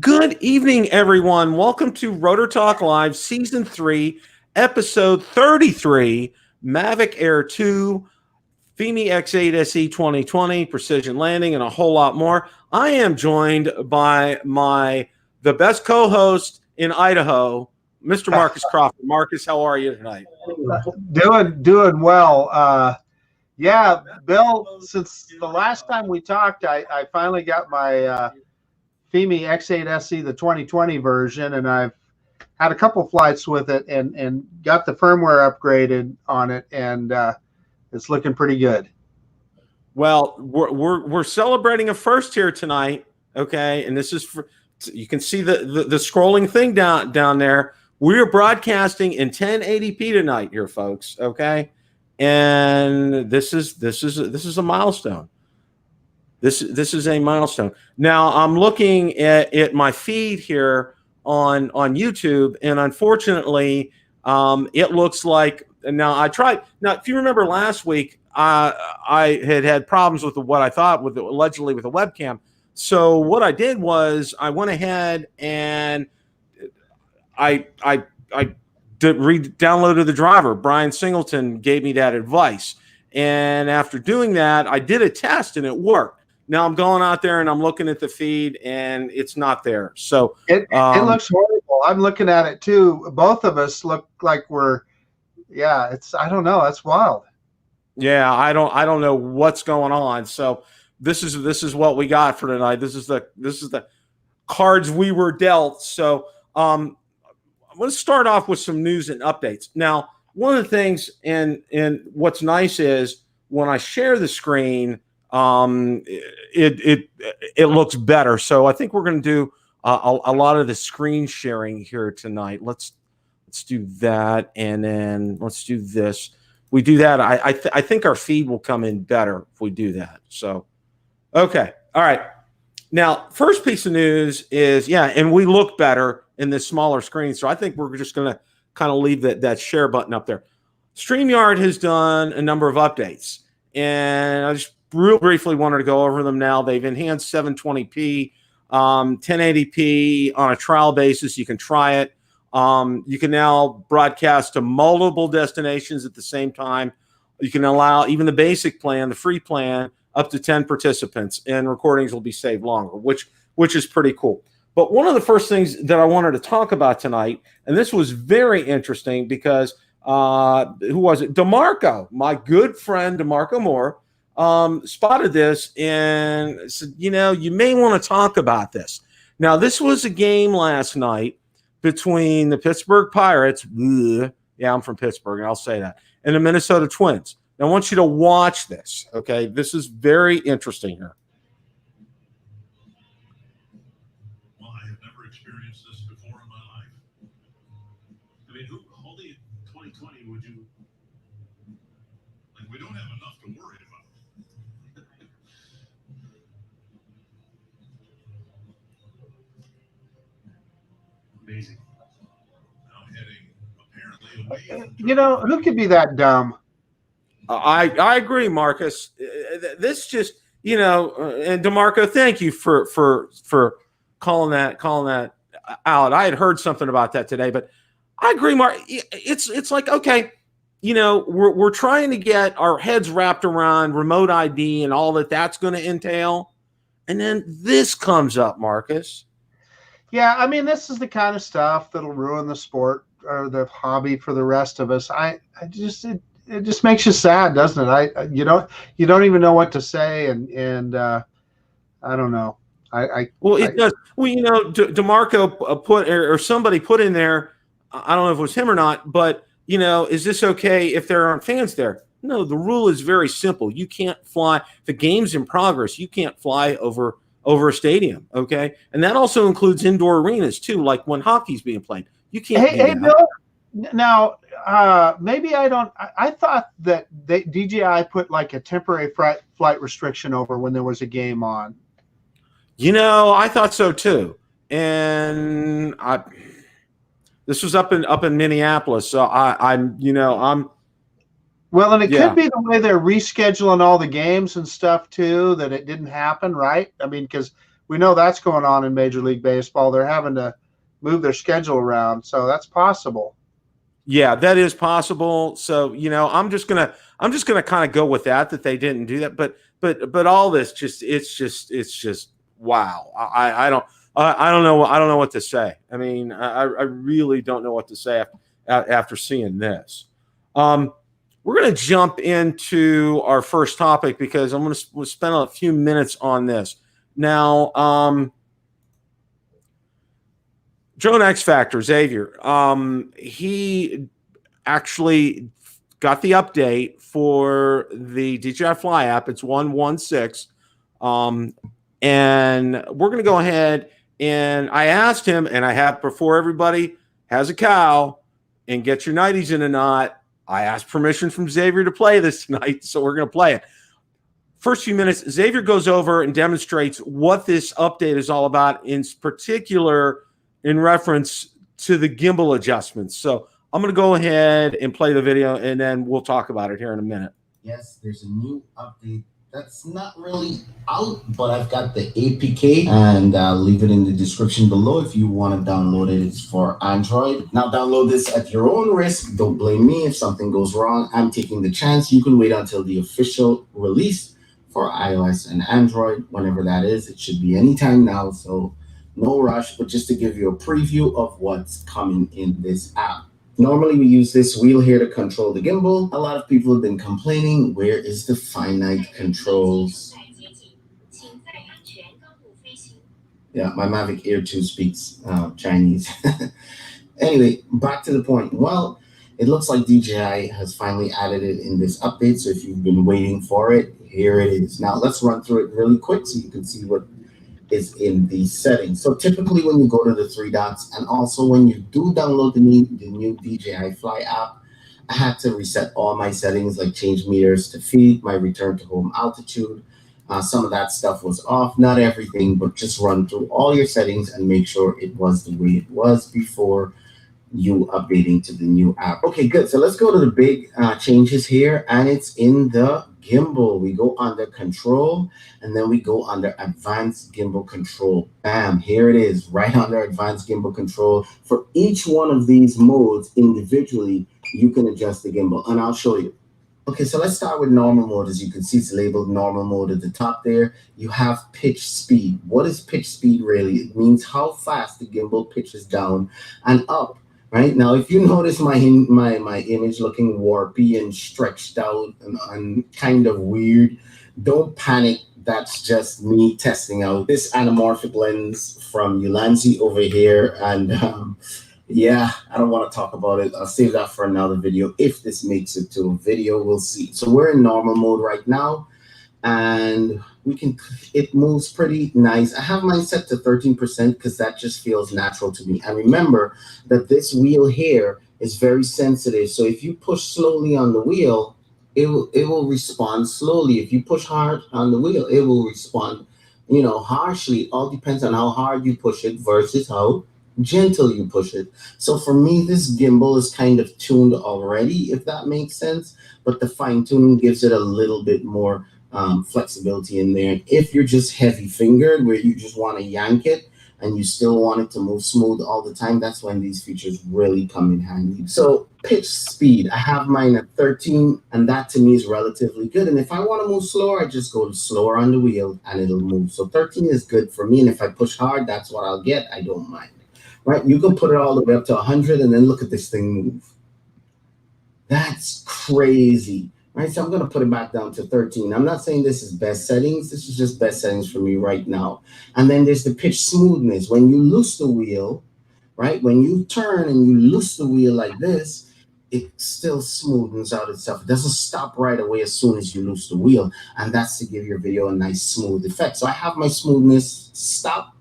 Good evening, everyone. Welcome to Rotor Talk Live, Season 3, Episode 33, Mavic Air 2, Fimi X8 SE 2020, Precision Landing, and a whole lot more. I am joined by the best co-host in Idaho, Mr. Marcus Crawford. Marcus, how are you tonight? Doing well. Yeah, Bill, since the last time we talked, I finally got my Fimi X8 SE, the 2020 version, and I've had a couple flights with it and got the firmware upgraded on it, and it's looking pretty good. Well, we're celebrating a first here tonight, okay? And this is for, you can see the scrolling thing down there. We're broadcasting in 1080p tonight here, folks, okay? And this is a milestone. This is a milestone. Now I'm looking at my feed here on YouTube, and unfortunately, it looks like now I tried. Now, if you remember last week, I had problems with what I thought allegedly with the webcam. So what I did was I went ahead and I downloaded the driver. Brian Singleton gave me that advice, and after doing that, I did a test and it worked. Now I'm going out there and I'm looking at the feed and it's not there. So it looks horrible. I'm looking at it too. Both of us look like I don't know. That's wild. Yeah, I don't know what's going on. So this is what we got for tonight. This is the cards we were dealt. So I'm going to start off with some news and updates. Now, one of the things and what's nice is when I share the screen, it looks better. So I think we're going to do a lot of the screen sharing here tonight. Let's do that, and then let's do this. We do that. I think our feed will come in better if we do that. So, okay, all right. Now, first piece of news is and we look better in this smaller screen. So I think we're just going to kind of leave that share button up there. StreamYard has done a number of updates, and I just real briefly wanted to go over them now. They've enhanced 720p, 1080p on a trial basis. You can try it. You can now broadcast to multiple destinations at the same time. You can allow even the basic plan, the free plan, up to 10 participants, and recordings will be saved longer, which is pretty cool. But one of the first things that I wanted to talk about tonight, and this was very interesting because who was it? DeMarco, my good friend DeMarco Moore, spotted this and said, you may want to talk about this. Now, this was a game last night between the Pittsburgh Pirates, I'm from Pittsburgh, and I'll say that, and the Minnesota Twins. Now, I want you to watch this, okay? This is very interesting here. Well, I have never experienced this before in my life. I mean, who only 2020 would you, like, we don't have enough to worry about. Amazing. Now heading apparently away. Who could be that dumb? I agree, Marcus. This just, and DeMarco, thank you for calling that out. I had heard something about that today, but I agree, Mark. It's like, okay, we're trying to get our heads wrapped around remote ID and all that's going to entail, and then this comes up, Marcus. Yeah, I mean, this is the kind of stuff that'll ruin the sport or the hobby for the rest of us. It just makes you sad, doesn't it? You don't even know what to say, and I don't know. It does. Well, DeMarco put or somebody put in there. I don't know if it was him or not, but is this okay if there aren't fans there? No, the rule is very simple. You can't fly. The game's in progress. You can't fly over a stadium, okay? And that also includes indoor arenas too, like when hockey's being played. You can't. Hey, Bill. Now, maybe I don't. I thought that DJI put like a temporary flight restriction over when there was a game on. I thought so too, and this was up in Minneapolis, so I'm. Well, and it could be the way they're rescheduling all the games and stuff too, that it didn't happen, right? I mean, because we know that's going on in Major League Baseball. They're having to move their schedule around, so that's possible. Yeah, that is possible. So, you know, I'm just gonna kind of go with that they didn't do that. But all this it's just wow. I don't know what to say. I mean, I really don't know what to say after seeing this. We're going to jump into our first topic because I'm going to spend a few minutes on this. Now, DroneXFactor, Xavier, he actually got the update for the DJI Fly app. It's 1.16. And we're going to go ahead and I asked him, and I have before everybody has a cow and get your 90s in a knot. I asked permission from Xavier to play this tonight, so we're going to play it. First few minutes, Xavier goes over and demonstrates what this update is all about, in particular in reference to the gimbal adjustments. So I'm going to go ahead and play the video, and then we'll talk about it here in a minute. Yes, there's a new update that's not really out, but I've got the APK, and I'll leave it in the description below if you want to download it. It's for Android. Now download this at your own risk. Don't blame me if something goes wrong. I'm taking the chance. You can wait until the official release for iOS and Android, whenever that is. It should be anytime now, so no rush, but just to give you a preview of what's coming in this app. Normally we use this wheel here to control the gimbal. A lot of people have been complaining, where is the finite controls? Yeah, my Mavic Air 2 speaks Chinese. Anyway, back to the point. Well, it looks like DJI has finally added it in this update. So if you've been waiting for it, here it is. Now let's run through it really quick so you can see what is in the settings. So typically when you go to the three dots, and also when you do download the new DJI Fly app, I had to reset all my settings, like change meters to feet, my return to home altitude. Some of that stuff was off, not everything, but just run through all your settings and make sure it was the way it was before you updating to the new app. Okay, good. So let's go to the big changes here, and it's in the gimbal. We go under control, and then we go under advanced gimbal control. Bam, here it is, right under advanced gimbal control. For each one of these modes individually, you can adjust the gimbal, and I'll show you. Okay, so let's start with normal mode. As you can see, it's labeled normal mode at the top there. You have pitch speed. What is pitch speed really? It means how fast the gimbal pitches down and up. Right now, if you notice my image looking warpy and stretched out and kind of weird, don't panic. That's just me testing out this anamorphic lens from Ulanzi over here. And yeah, I don't want to talk about it. I'll save that for another video. If this makes it to a video, we'll see. So we're in normal mode right now, and it moves pretty nice. I have mine set to 13% because that just feels natural to me. And remember that this wheel here is very sensitive. So if you push slowly on the wheel, it will respond slowly. If you push hard on the wheel, it will respond, you know, harshly. It all depends on how hard you push it versus how gentle you push it. So for me, this gimbal is kind of tuned already, if that makes sense. But the fine tuning gives it a little bit more flexibility in there. If you're just heavy fingered, where you just want to yank it and you still want it to move smooth all the time, that's when these features really come in handy. So pitch speed, I have mine at 13, and that to me is relatively good. And if I want to move slower, I just go to slower on the wheel and it'll move. So 13 is good for me. And if I push hard, that's what I'll get. I don't mind. Right? You can put it all the way up to 100 and then look at this thing move. That's crazy. Right, so I'm going to put it back down to 13. I'm not saying this is best settings. This is just best settings for me right now. And then there's the pitch smoothness. When you loose the wheel, right, when you turn and you loose the wheel like this, it still smoothens out itself. It doesn't stop right away as soon as you loose the wheel. And that's to give your video a nice smooth effect. So I have my smoothness stop.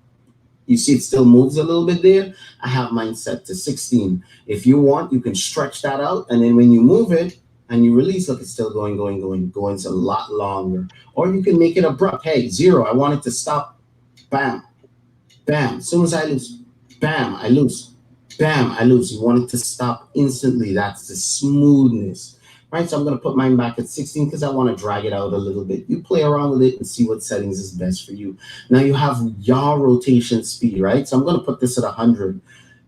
You see it still moves a little bit there. I have mine set to 16. If you want, you can stretch that out. And then when you move it, and you release, look, it's still going a lot longer. Or you can make it abrupt. Hey, 0, I want it to stop. Bam, bam. As soon as I loose, bam, I loose. Bam, I loose. You want it to stop instantly. That's the smoothness. right? So I'm going to put mine back at 16 because I want to drag it out a little bit. You play around with it and see what settings is best for you. Now you have yaw rotation speed, right? So I'm going to put this at 100.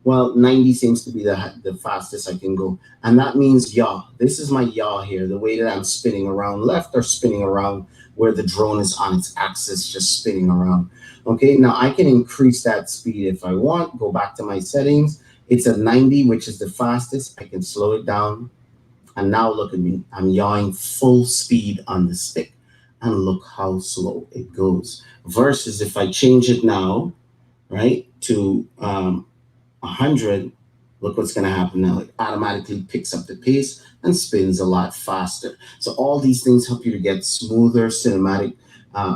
Well, 90 seems to be the fastest I can go. And that means yaw. This is my yaw here, the way that I'm spinning around left or spinning around where the drone is on its axis, just spinning around. Okay, now I can increase that speed if I want. Go back to my settings. It's at 90, which is the fastest. I can slow it down. And now look at me. I'm yawing full speed on the stick. And look how slow it goes. Versus if I change it now, right, to 100, look what's going to happen now. It automatically picks up the pace and spins a lot faster. So all these things help you to get smoother, cinematic,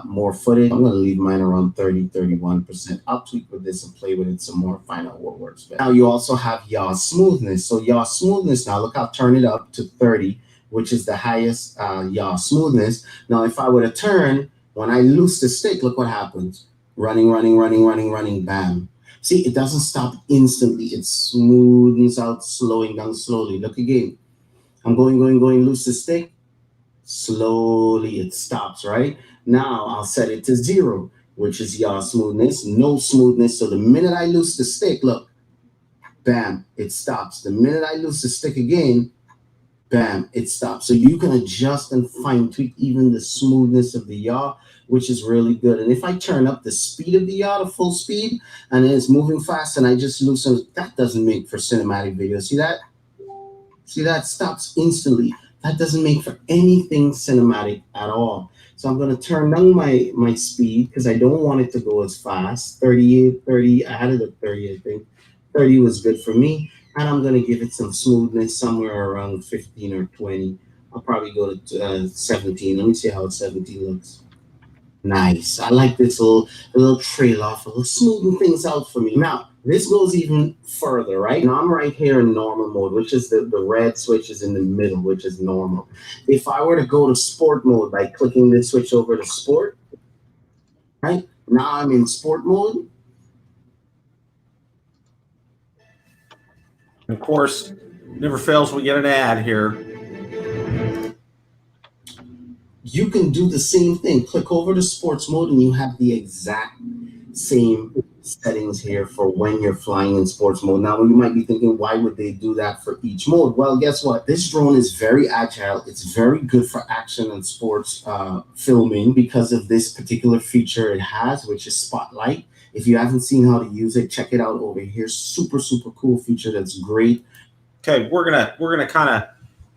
more footage. I'm going to leave mine around 30, 31%. I'll tweak with this and play with it some more, find out what works better. Now you also have yaw smoothness. So yaw smoothness, now look, I'll turn it up to 30, which is the highest yaw smoothness. Now if I were to turn, when I loose the stick, look what happens. Running, running, running, running, running, bam. See, it doesn't stop instantly. It smoothens out, slowing down slowly. Look again. I'm going, loose the stick. Slowly it stops, right? Now I'll set it to 0, which is yaw smoothness, no smoothness. So the minute I loose the stick, look, bam, it stops. The minute I loose the stick again, bam, it stops. So you can adjust and fine tweak even the smoothness of the yaw, which is really good. And if I turn up the speed of the yaw to full speed and then it's moving fast and I just loosen, that doesn't make for cinematic video. See that? See that? Stops instantly. That doesn't make for anything cinematic at all. So I'm going to turn down my speed because I don't want it to go as fast. 30, I had it at 30, I think. 30 was good for me. And I'm going to give it some smoothness somewhere around 15 or 20. I'll probably go to 17. Let me see how 17 looks. Nice. I like this little trail off, a little smoothing things out for me. Now, this goes even further, right? Now I'm right here in normal mode, which is the red switch is in the middle, which is normal. If I were to go to sport mode by clicking this switch over to sport, right? Now I'm in sport mode. Of course, never fails, we get an ad here. You can do the same thing. Click over to sports mode and you have the exact same settings here for when you're flying in sports mode. Now, you might be thinking, why would they do that for each mode? Well, guess what? This drone is very agile. It's very good for action and sports filming because of this particular feature it has, which is Spotlight. If you haven't seen how to use it, check it out over here. Super, super cool feature that's great. Okay, we're gonna kind of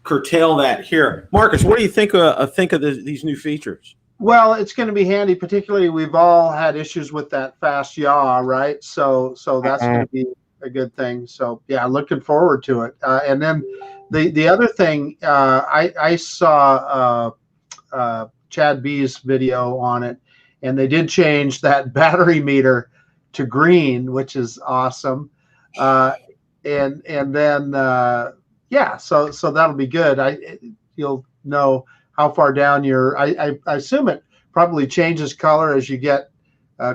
curtail that here. Marcus, what do you think of these new features? Well, it's going to be handy, particularly we've all had issues with that fast yaw, right? So that's going to be a good thing. So yeah, looking forward to it. And then the other thing, I saw Chad B's video on it, and they did change that battery meter to green, which is awesome. And then yeah, so that'll be good. You'll know how far down I assume it probably changes color as you get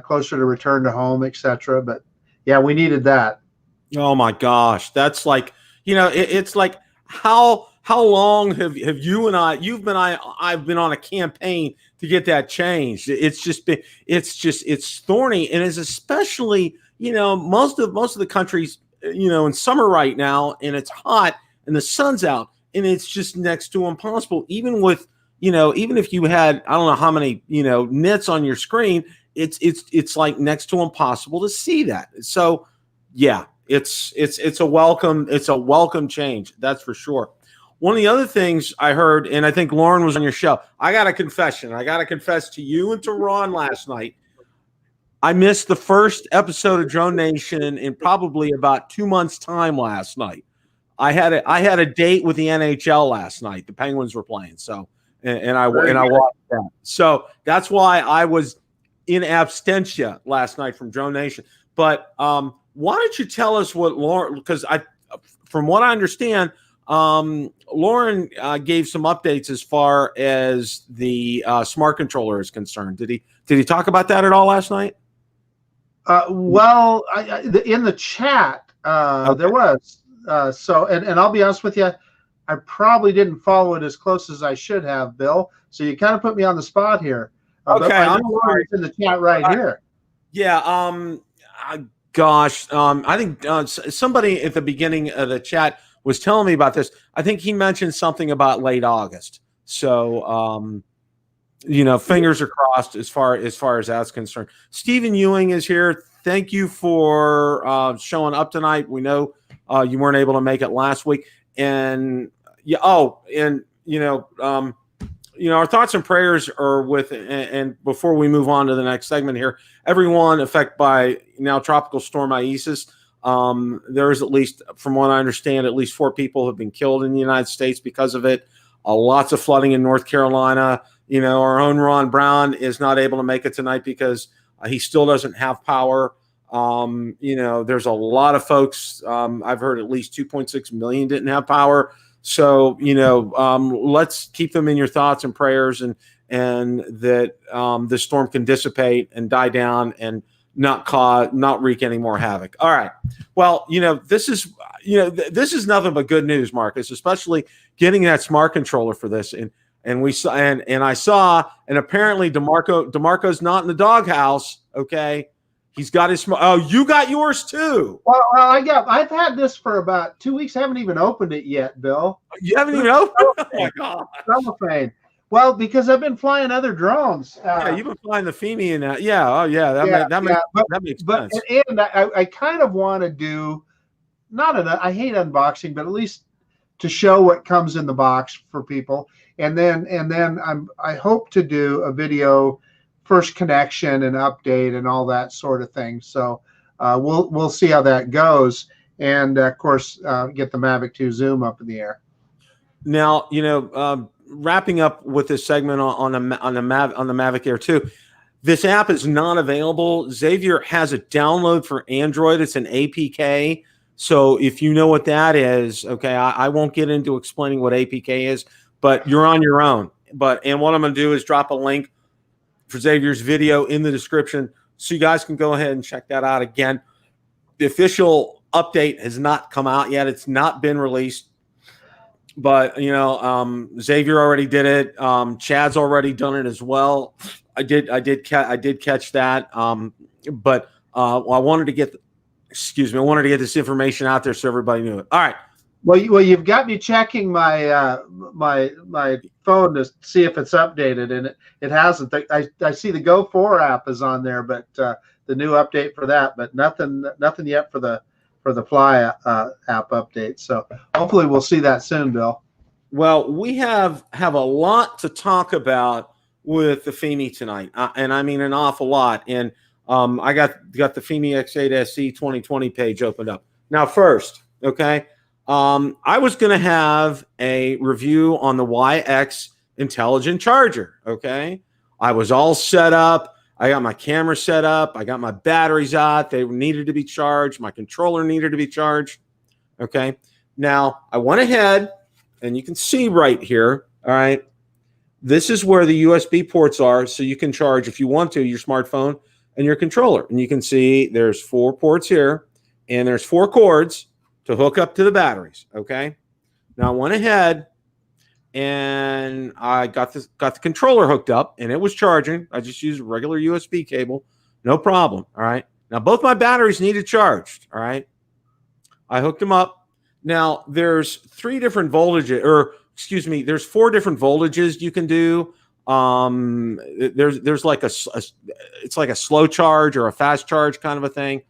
closer to return to home, etc. But yeah, we needed that. Oh my gosh, that's like, it's like how long have you and I've been on a campaign to get that changed. It's thorny, and it's especially most of the countries in summer right now, and it's hot and the sun's out. And it's just next to impossible. Even with, even if you had, I don't know how many, nits on your screen, it's like next to impossible to see that. So yeah, it's a welcome change. That's for sure. One of the other things I heard, and I think Lauren was on your show, I got a confession. I got to confess to you and to Ron last night. I missed the first episode of Drone Nation in probably about 2 months' time last night. I had a date with the NHL last night. The Penguins were playing, so and I watched that. So that's why I was in absentia last night from Drone Nation. But why don't you tell us what Lauren? Because from what I understand, Lauren gave some updates as far as the smart controller is concerned. Did he talk about that at all last night? Well, in the chat, okay. There was. So, and I'll be honest with you, I probably didn't follow it as close as I should have, Bill. So you kind of put me on the spot here. Okay, but I I'm know sorry. it's in the chat right here. Yeah. Gosh. I think somebody at the beginning of the chat was telling me about this. I think he mentioned something about late August. So, fingers are crossed as far as that's concerned. Stephen Ewing is here. Thank you for showing up tonight. We know you weren't able to make it last week, and our thoughts and prayers are with. And before we move on to the next segment here, everyone affected by now Tropical Storm Isis. There is, at least from what I understand, at least 4 people have been killed in the United States because of it. Lots of flooding in North Carolina. Our own Ron Brown is not able to make it tonight because he still doesn't have power. There's a lot of folks. I've heard at least 2.6 million didn't have power. So, let's keep them in your thoughts and prayers, and that this storm can dissipate and die down and not wreak any more havoc. All right. Well, this is nothing but good news, Marcus, especially getting that smart controller for this. And we saw, and I saw, and apparently DeMarco's not in the doghouse. Okay. He's got his smart. Oh, you got yours too. Well, I've had this for about 2 weeks. I haven't even opened it yet, Bill. You haven't even opened it? Oh my God. Cellophane. Well, because I've been flying other drones. Yeah, you've been flying the Fimi in that. Yeah. Oh yeah. That makes sense. And I kind of want to do, I hate unboxing, but at least to show what comes in the box for people. And then I hope to do a video, first connection and update and all that sort of thing. So we'll see how that goes. And of course, get the Mavic 2 Zoom up in the air. Now, wrapping up with this segment on the Mavic Air 2, this app is not available. Xavier has a download for Android. It's an APK. So if you know what that is, okay, I won't get into explaining what APK is, but you're on your own. And what I'm going to do is drop a link for Xavier's video in the description, so you guys can go ahead and check that out. Again, the official update has not come out yet. It's not been released. But, Xavier already did it. Chad's already done it as well. I did catch that. But I wanted to get this information out there so everybody knew it. All right. Well, you've got me checking my my phone to see if it's updated, and it hasn't. I see the Go 4 app is on there, but the new update for that, but nothing yet for the Fly app update. So hopefully we'll see that soon, Bill. Well, we have a lot to talk about with the Fimi tonight, and I mean an awful lot. And I got the Fimi X8 SE 2020 page opened up. Now, first, okay, I was going to have a review on the YX intelligent charger. Okay, I was all set up. I got my camera set up. I got my batteries out. They needed to be charged. My controller needed to be charged. Okay. Now I went ahead, and you can see right here. All right. This is where the USB ports are. So you can charge, if you want to, your smartphone and your controller. And you can see there's 4 ports here, and there's 4 cords to hook up to the batteries. Okay. Now I went ahead, and I got the controller hooked up, and it was charging. I just used a regular USB cable, no problem. All right. Now both my batteries needed charged. All right. I hooked them up. Now there's 3 different voltages, there's 4 different voltages you can do. There's like it's like a slow charge or a fast charge kind of a thing.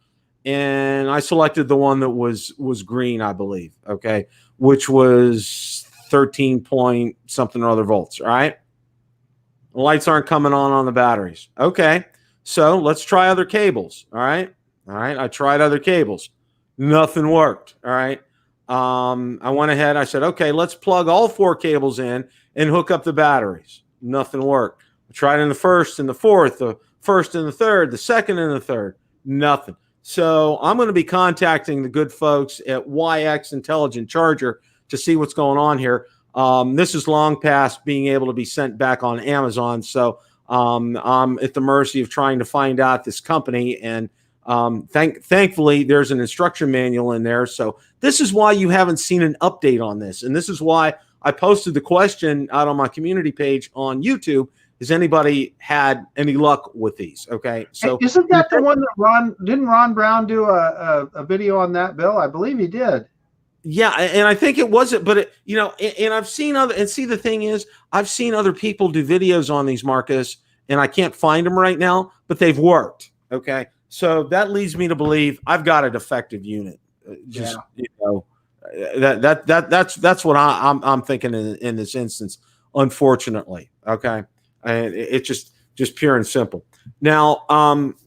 And I selected the one that was green, I believe. Okay. Which was 13 point something or other volts. All right. The lights aren't coming on the batteries. Okay. So let's try other cables. All right. All right. I tried other cables. Nothing worked. All right. I went ahead. I said, okay, let's plug all 4 cables in and hook up the batteries. Nothing worked. I tried in the first and the fourth, the first and the third, the second and the third. Nothing. So I'm going to be contacting the good folks at YX Intelligent Charger to see what's going on here. This is long past being able to be sent back on Amazon. So I'm at the mercy of trying to find out this company and Thankfully, there's an instruction manual in there. So this is why you haven't seen an update on this. And this is why I posted the question out on my community page on YouTube. Has anybody had any luck with these? Okay. So isn't that the one that didn't Ron Brown do a video on that, Bill? I believe he did. Yeah, and I think it wasn't, but it, and I've seen the thing is, I've seen other people do videos on these, Marcus, and I can't find them right now, but they've worked. Okay, so that leads me to believe I've got a defective unit. That's what I'm thinking in this instance. Unfortunately, okay, and it's just pure and simple. Now,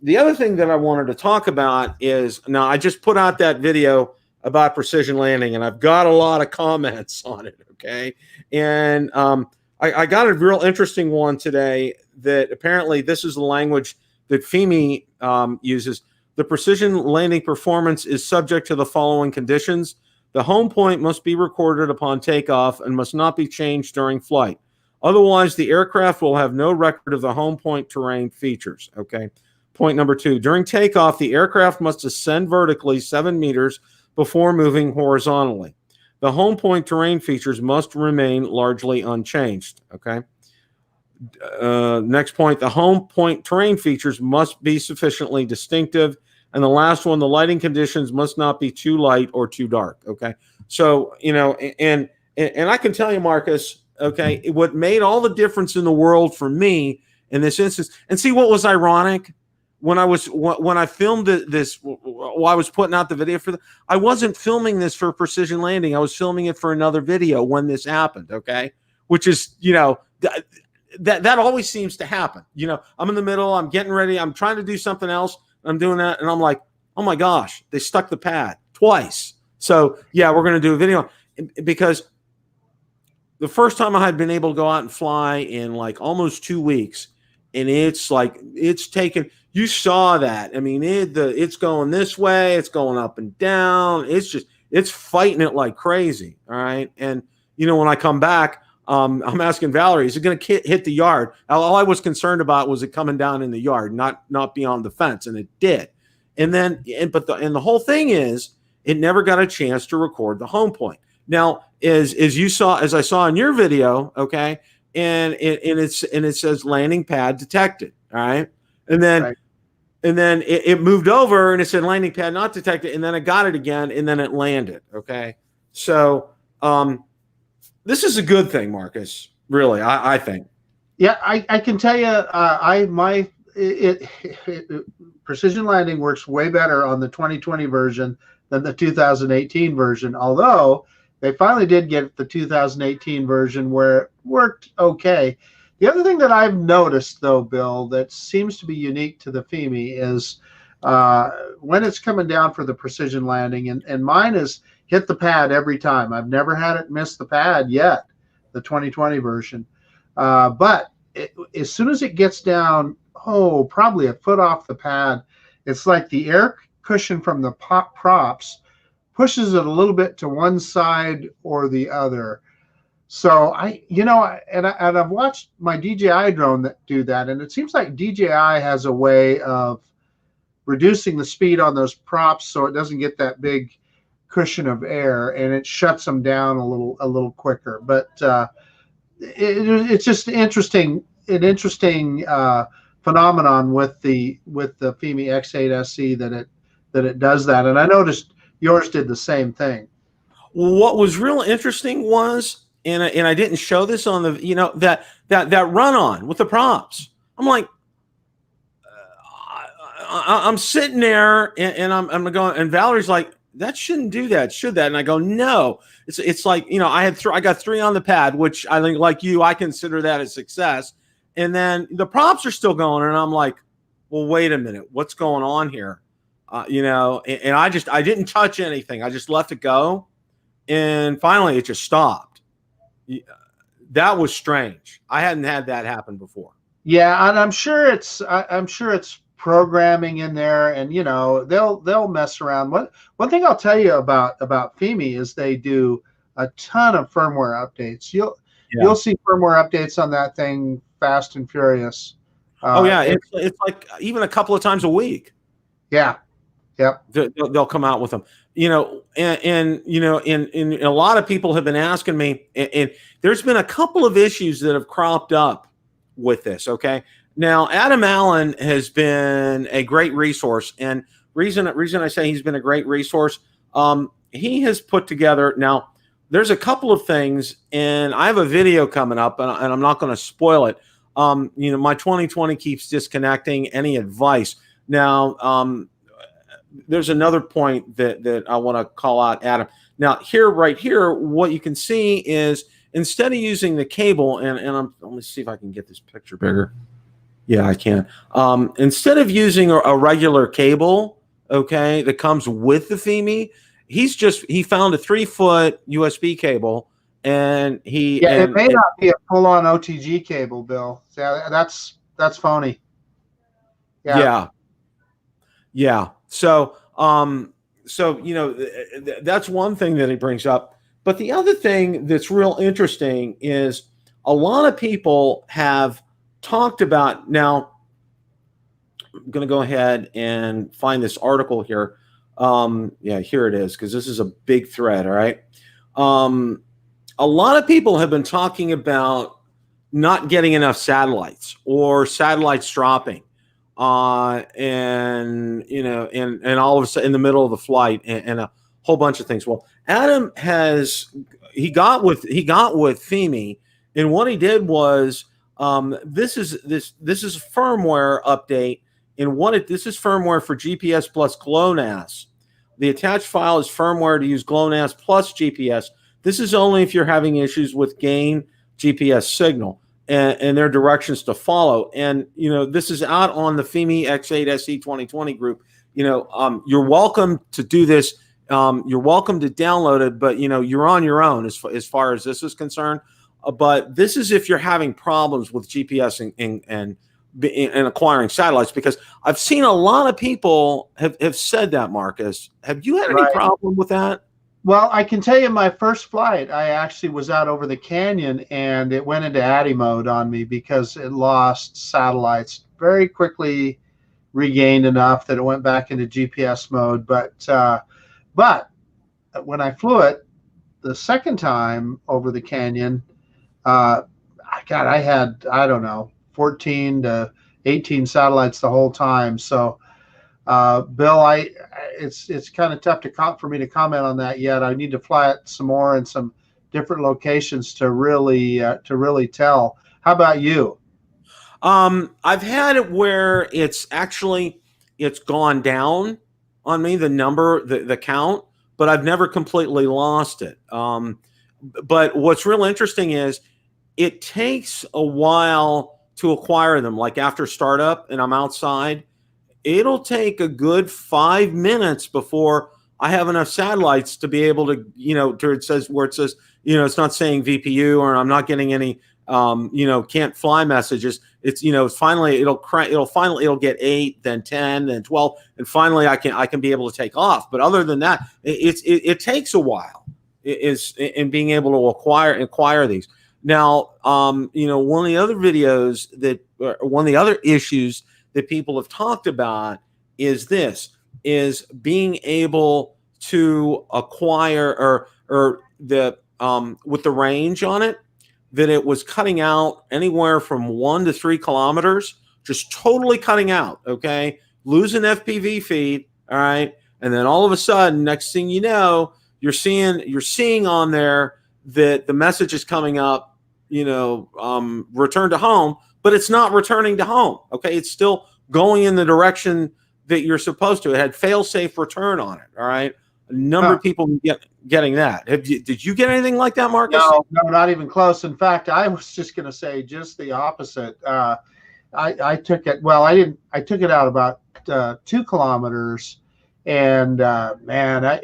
the other thing that I wanted to talk about is, now I just put out that video about precision landing, and I've got a lot of comments on it. Okay, and I got a real interesting one today that apparently this is the language that Fimi uses. The precision landing performance is subject to the following conditions. The home point must be recorded upon takeoff and must not be changed during flight. Otherwise, the aircraft will have no record of the home point terrain features. Okay. Point number 2, during takeoff, the aircraft must ascend vertically 7 meters before moving horizontally. The home point terrain features must remain largely unchanged. Okay. Next point, the home point terrain features must be sufficiently distinctive. And the last one, the lighting conditions must not be too light or too dark. Okay. So, and I can tell you, Marcus, okay, what made all the difference in the world for me in this instance, and see what was ironic when I filmed this, while I was putting out the video I wasn't filming this for precision landing. I was filming it for another video when this happened. Okay. Which is, that always seems to happen. I'm in the middle, I'm getting ready, I'm trying to do something else, I'm doing that, and I'm like, oh my gosh, they stuck the pad twice. So yeah, we're going to do a video, because the first time I had been able to go out and fly in like almost 2 weeks, and it's like, it's taken, you saw that. I mean, it's going this way, it's going up and down. It's fighting it like crazy. All right. And when I come back, I'm asking Valerie, is it going to hit the yard? All I was concerned about was it coming down in the yard, not beyond the fence. And it did. And then, the whole thing is, it never got a chance to record the home point. Now, as I saw in your video, okay, and it says landing pad detected. All right. And then, right. And then it moved over and it said landing pad not detected. And then I got it again, and then it landed. Okay. So, this is a good thing, Marcus. Really, I think. Yeah, I can tell you, precision landing works way better on the 2020 version than the 2018 version. Although they finally did get the 2018 version where it worked okay. The other thing that I've noticed, though, Bill, that seems to be unique to the Fimi is when it's coming down for the precision landing, and mine is hit the pad every time. I've never had it miss the pad yet, the 2020 version. But as soon as it gets down, probably a foot off the pad, it's like the air cushion from the props pushes it a little bit to one side or the other. So I've watched my DJI drone that do that, and it seems like DJI has a way of reducing the speed on those props so it doesn't get that big cushion of air, and it shuts them down a little quicker. But it's just an interesting phenomenon with the Fimi X8 SE that it does that, and I noticed yours did the same thing. What was real interesting was, and I didn't show this on the that run on with the props. I'm like, I'm sitting there and I'm going, and Valerie's like, that shouldn't do that, should that? And I go, no. It's like, I got 3 on the pad, which I think, like you, I consider that a success. And then the props are still going, and I'm like, well, wait a minute, what's going on here? And I didn't touch anything. I just let it go, and finally it just stopped. That was strange. I hadn't had that happen before. Yeah, and I'm sure it's programming in there, and they'll mess around. One thing I'll tell you about Fimi is they do a ton of firmware updates. You'll see firmware updates on that thing fast and furious. It's like even a couple of times a week. Yeah, Yep. They'll come out with them. You know, and you know, and a lot of people have been asking me, and there's been a couple of issues that have cropped up with this. Okay, now Adam Allen has been a great resource, and reason I say he's been a great resource, he has put together. Now, there's a couple of things, and I have a video coming up, and I'm not going to spoil it. You know, my 2020 keeps disconnecting. Any advice? Now, there's another point that I want to call out, Adam. Now, right here, what you can see is instead of using the cable, and let me see if I can get this picture bigger. Yeah, I can. Instead of using a regular cable, okay, that comes with the Fimi, he found a 3-foot USB cable, and it may not be a full-on OTG cable, Bill. Yeah, that's phony. Yeah. So, you know, that's one thing that he brings up. But the other thing that's real interesting is a lot of people have talked about. Now, I'm going to go ahead and find this article here. Yeah, here it is, because this is a big thread. All right. A lot of people have been talking about not getting enough satellites or satellites dropping. And you know, and all of a sudden in the middle of the flight, and a whole bunch of things. Well, Adam he got with Fimi, and what he did was this is a firmware update, and this is firmware for GPS plus GLONASS. The attached file is firmware to use GLONASS plus GPS. This is only if you're having issues with gain GPS signal. And their directions to follow. And, you know, this is out on the Fimi X8 SE 2020 group. You know, you're welcome to do this. You're welcome to download it, but, you know, you're on your own as far as this is concerned. But this is if you're having problems with GPS and acquiring satellites, because I've seen a lot of people have said that, Marcus. Have you had any problem with that? Well, I can tell you my first flight, I actually was out over the canyon, and it went into ADI mode on me because it lost satellites. Very quickly regained enough that it went back into GPS mode. But when I flew it the second time over the canyon, I had, I don't know, 14 to 18 satellites the whole time. So Bill, it's kind of tough for me to comment on that yet. I need to fly it some more in some different locations to really tell. How about you? I've had it where it's gone down on me, the count, but I've never completely lost it. But what's real interesting is it takes a while to acquire them. Like after startup and I'm outside, it'll take a good 5 minutes before I have enough satellites to be able to, you know, where it says, you know, it's not saying VPU, or I'm not getting any, you know, can't fly messages. It's, you know, finally it'll get 8, then 10, then 12, and finally I can be able to take off. But other than that, it takes a while in being able to acquire these. Now, you know, one of the other issues that people have talked about is being able to acquire or the with the range on it, that it was cutting out anywhere from 1 to 3 kilometers, just totally cutting out. Okay, losing FPV feed. All right, and then all of a sudden, next thing you know, you're seeing on there that the message is coming up, you know, return to home. But it's not returning to home. Okay, it's still going in the direction that you're supposed to. It had fail-safe return on it. All right, a number of people getting that. Did you get anything like that, Marcus? No, not even close. In fact, I was just going to say just the opposite. I took it. Well, I didn't. I took it out about 2 kilometers, and man,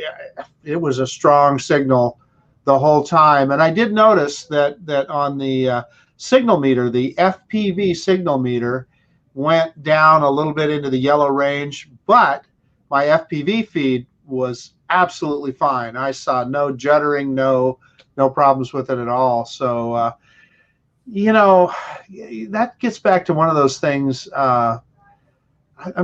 it was a strong signal the whole time. And I did notice that on the signal meter, the FPV signal meter went down a little bit into the yellow range, but my FPV feed was absolutely fine. I saw no juddering, no problems with it at all. So, you know, that gets back to one of those things. I'm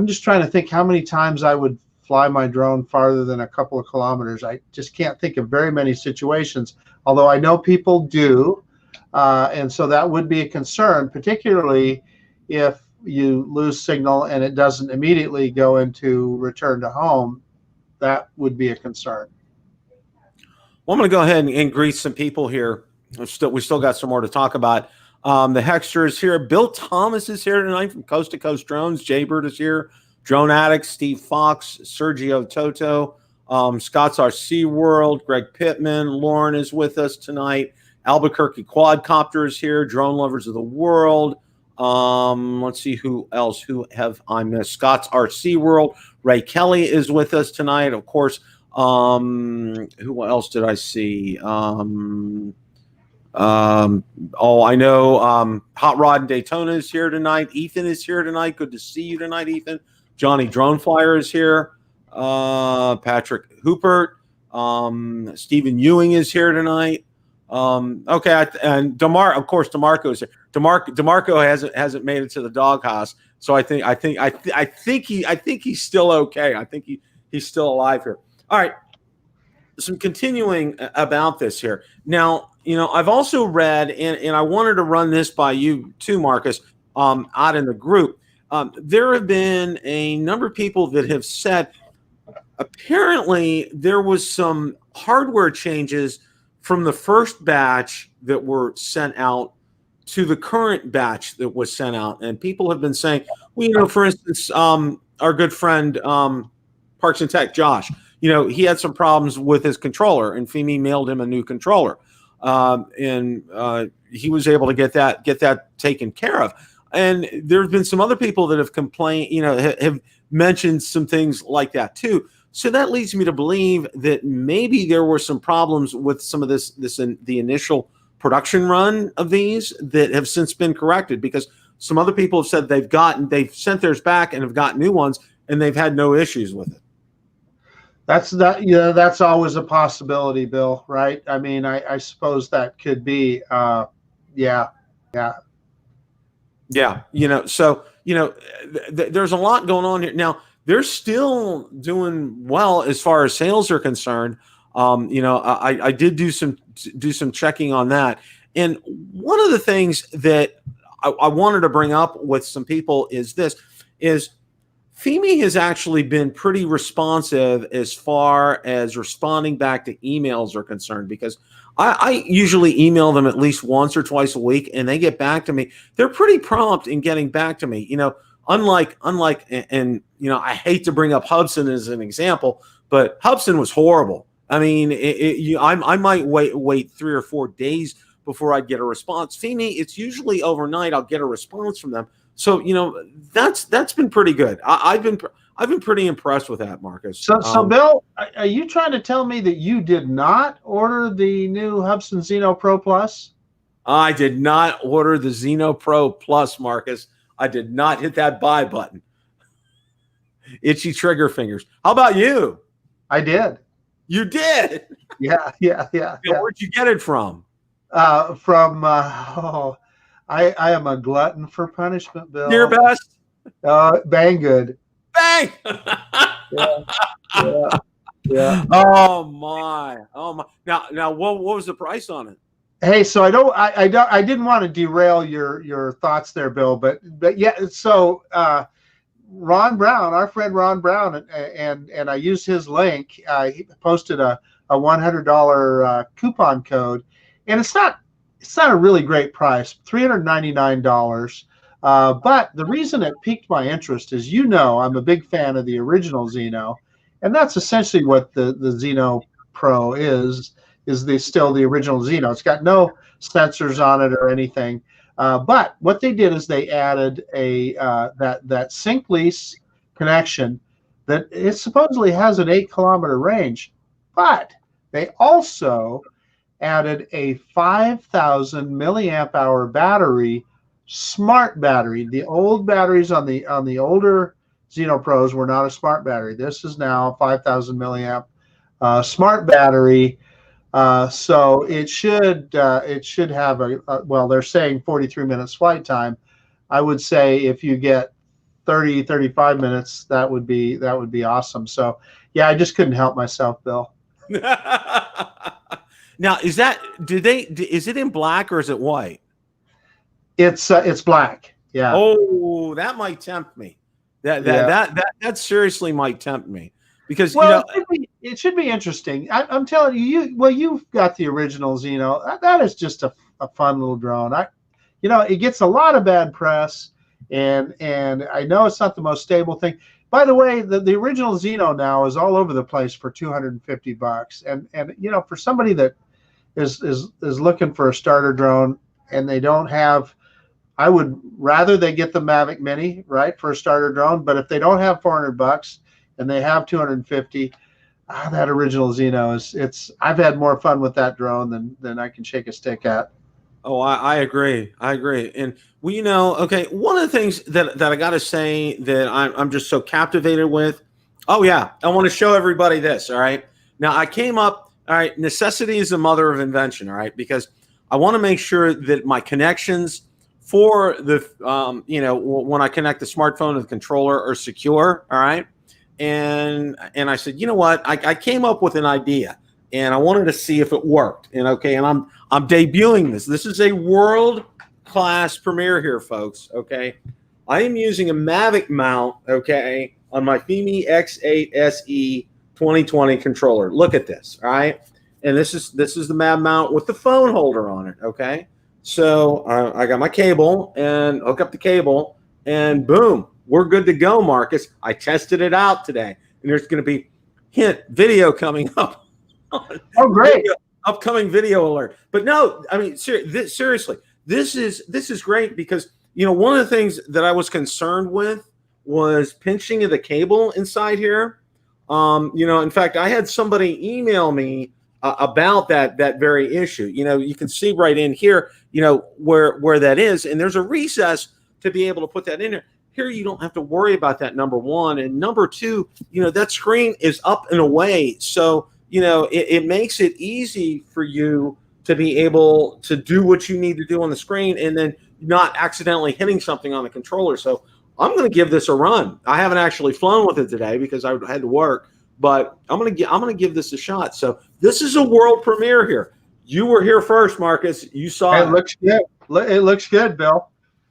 just trying to think how many times I would fly my drone farther than a couple of kilometers. I just can't think of very many situations, although I know people do. And so that would be a concern, particularly if you lose signal and it doesn't immediately go into return to home. That would be a concern. Well, I'm going to go ahead and greet some people here. We still got some more to talk about. The Hexter is here. Bill Thomas is here tonight from Coast to Coast Drones. Jaybird is here. Drone Addict, Steve Fox, Sergio Toto, Scott's RC World, Greg Pittman, Lauren is with us tonight. Albuquerque Quadcopter is here. Drone Lovers of the World. Let's see who else. Who have I missed? Scott's RC World. Ray Kelly is with us tonight. Of course. Who else did I see? Oh, I know Hot Rod in Daytona is here tonight. Ethan is here tonight. Good to see you tonight, Ethan. Johnny Drone Flyer is here. Patrick Hoopert. Stephen Ewing is here tonight. Okay, and of course, DeMarco is here. DeMarco hasn't made it to the doghouse, so I think he's still okay. I think he's still alive here. All right, some continuing about this here. Now, I've also read, and I wanted to run this by you too, Marcus, out in the group. There have been a number of people that have said apparently there was some hardware changes from the first batch that were sent out to the current batch that was sent out. And people have been saying, well, for instance, our good friend Parks and Tech, Josh, he had some problems with his controller, and Fimi mailed him a new controller. And he was able to get that taken care of. And there's been some other people that have complained, have mentioned some things like that too. So that leads me to believe that maybe there were some problems with some of this in the initial production run of these that have since been corrected, because some other people have said they've sent theirs back and have got new ones and they've had no issues with it. That's always a possibility, Bill, right? I mean, I suppose that could be, yeah. So, there's a lot going on here. Now, they're still doing well as far as sales are concerned. I did do some checking on that. And one of the things that I wanted to bring up with some people is Fimi has actually been pretty responsive as far as responding back to emails are concerned, because I usually email them at least once or twice a week, and they get back to me. They're pretty prompt in getting back to me. Unlike, and I hate to bring up Hubson as an example, but Hubson was horrible. I mean, I might wait 3 or 4 days before I get a response. Fimi, it's usually overnight I'll get a response from them. So that's been pretty good. I've been pretty impressed with that, Marcus. So Bill, are you trying to tell me that you did not order the new Hubson Xeno Pro Plus? I did not order the Xeno Pro Plus, Marcus. I did not hit that buy button. Itchy trigger fingers. How about you? I did. You did? Yeah. Where'd you get it from? I am a glutton for punishment, Bill. Your best? Banggood. Bang! Yeah. Oh my. Now what was the price on it? Hey, so I didn't want to derail your thoughts there, Bill, but yeah. So Ron Brown, our friend Ron Brown, and I used his link. He posted a $100 coupon code, and it's not a really great price, $399. But the reason it piqued my interest is, I'm a big fan of the original Xeno, and that's essentially what the Xeno Pro is still the original Xeno. It's got no sensors on it or anything. But what they did is they added that sync lease connection that it supposedly has an 8-kilometer range, but they also added a 5,000 milliamp hour battery, smart battery. The old batteries on the older Xeno Pros were not a smart battery. This is now a 5,000 milliamp smart battery. So it should have well, they're saying 43 minutes flight time. I would say if you get 30, 35 minutes, that would be awesome. So yeah, I just couldn't help myself, Bill. Now, is it in black or is it white? It's black. Yeah. Oh, that might tempt me. That seriously might tempt me, because well, it should be interesting. I'm telling you, you've got the originals. That is just a fun little drone. It gets a lot of bad press, and I know it's not the most stable thing. By the way, the original Xeno now is all over the place for $250, and for somebody that is looking for a starter drone and they don't have, I would rather they get the Mavic Mini, right, for a starter drone. But if they don't have $400 and they have 250, that original Xeno I've had more fun with that drone than I can shake a stick at. Oh, I agree. I agree. And okay, one of the things that I got to say that I'm just so captivated with. Oh yeah, I want to show everybody this. All right. Now I came up. All right. Necessity is the mother of invention. All right. Because I want to make sure that my connections for the, when I connect the smartphone to the controller are secure. All right. And I said, you know what? I came up with an idea, and I wanted to see if it worked. And I'm debuting this. This is a world-class premiere here, folks. Okay. I am using a Mavic mount, okay, on my Fimi X8 SE 2020 controller. Look at this, all right? And this is the Mav mount with the phone holder on it, okay? So I got my cable and hook up the cable, and boom, we're good to go, Marcus. I tested it out today, and there's going to be video coming up. Oh, great. Upcoming video alert. But no, I mean, seriously, this is great, because one of the things that I was concerned with was pinching of the cable inside here. In fact, I had somebody email me about that very issue. You can see right in here, where that is, and there's a recess to be able to put that in there. Here, you don't have to worry about that, number one. And number two, that screen is up and away. So, it makes it easy for you to be able to do what you need to do on the screen, and then not accidentally hitting something on the controller. So I'm going to give this a run. I haven't actually flown with it today because I had to work, but I'm going to give this a shot. So this is a world premiere here. You were here first, Marcus. You saw it. It looks good. It looks good, Bill.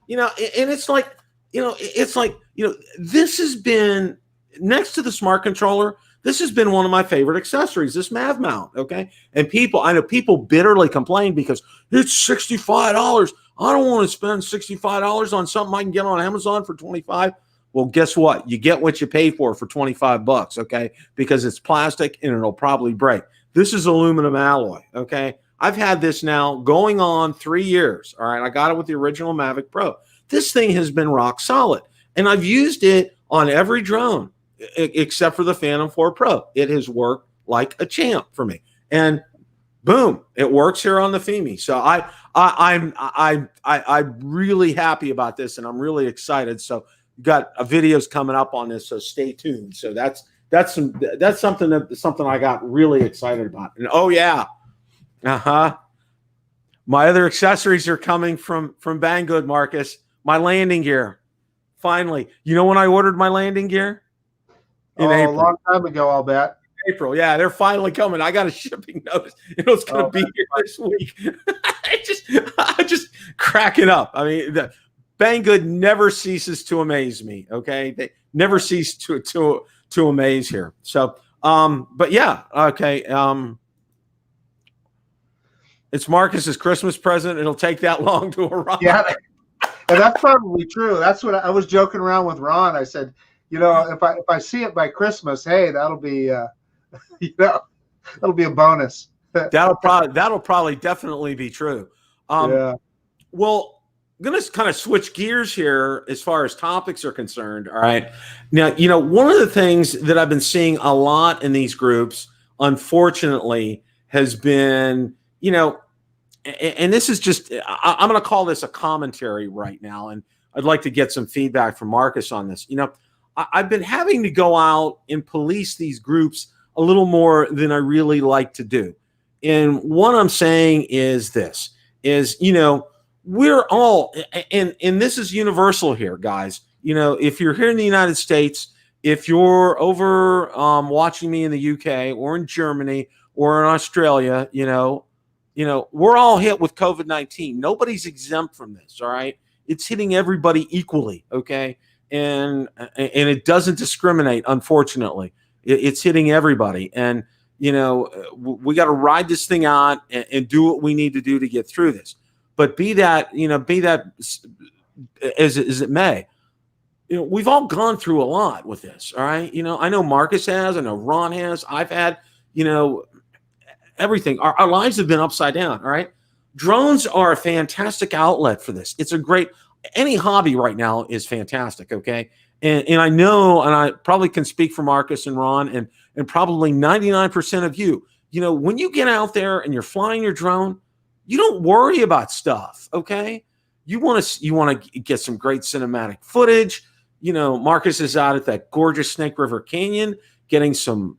And it's like, this has been, next to the smart controller, this has been one of my favorite accessories, this Mav mount, okay? And I know people bitterly complain because it's $65. I don't want to spend $65 on something I can get on Amazon for $25. Well, guess what? You get what you pay for $25, okay? Because it's plastic and it'll probably break. This is aluminum alloy, okay? I've had this now going on 3 years, all right? I got it with the original Mavic Pro. This thing has been rock solid, and I've used it on every drone except for the Phantom 4 Pro. It has worked like a champ for me, and boom, it works here on the Fimi. So I'm really happy about this, and I'm really excited. So got videos coming up on this, so stay tuned. So that's something I got really excited about. And oh yeah, my other accessories are coming from Banggood, Marcus. My landing gear, finally. You know when I ordered my landing gear? In April. A long time ago, I'll bet. April, yeah, they're finally coming. I got a shipping notice. It's going to be here this week. I just crack it up. I mean, the Banggood never ceases to amaze me. Okay, they never cease to amaze here. So, but yeah, okay. It's Marcus's Christmas present. It'll take that long to arrive. Yeah, and that's probably true. That's what I was joking around with Ron. I said, if I see it by Christmas, hey, that'll be, that'll be a bonus. that'll probably definitely be true. Yeah. Well, I'm going to kind of switch gears here as far as topics are concerned. All right. Now, one of the things that I've been seeing a lot in these groups, unfortunately, has been, and this is just, I'm going to call this a commentary right now, and I'd like to get some feedback from Marcus on this. I've been having to go out and police these groups a little more than I really like to do. And what I'm saying is we're all, and this is universal here, guys. if you're here in the United States, if you're over watching me in the UK or in Germany or in Australia, we're all hit with COVID-19. Nobody's exempt from this, all right? It's hitting everybody equally, okay? And it doesn't discriminate, unfortunately. It's hitting everybody. And, we got to ride this thing out and do what we need to do to get through this. But be that as it may, we've all gone through a lot with this, all right? I know Marcus has, I know Ron has, I've had, everything. Our lives have been upside down, all right? Drones are a fantastic outlet for this. It's a great, any hobby right now is fantastic, okay? And I know, and I probably can speak for Marcus and Ron and probably 99% of you, when you get out there and you're flying your drone, you don't worry about stuff, okay? You want to get some great cinematic footage. Marcus is out at that gorgeous Snake River Canyon getting some,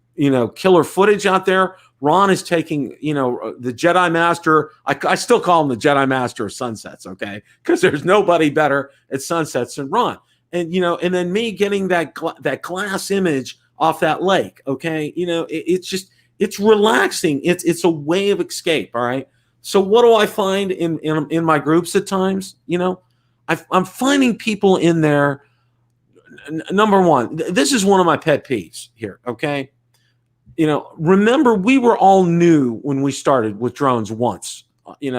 killer footage out there. Ron is taking, the Jedi Master. I still call him the Jedi Master of sunsets, okay? Because there's nobody better at sunsets than Ron. And, and then me getting that glass image off that lake, okay? It's relaxing. It's a way of escape, all right? So what do I find in my groups at times? I'm finding people in there. Number one, this is one of my pet peeves here, okay? Remember, we were all new when we started with drones once, and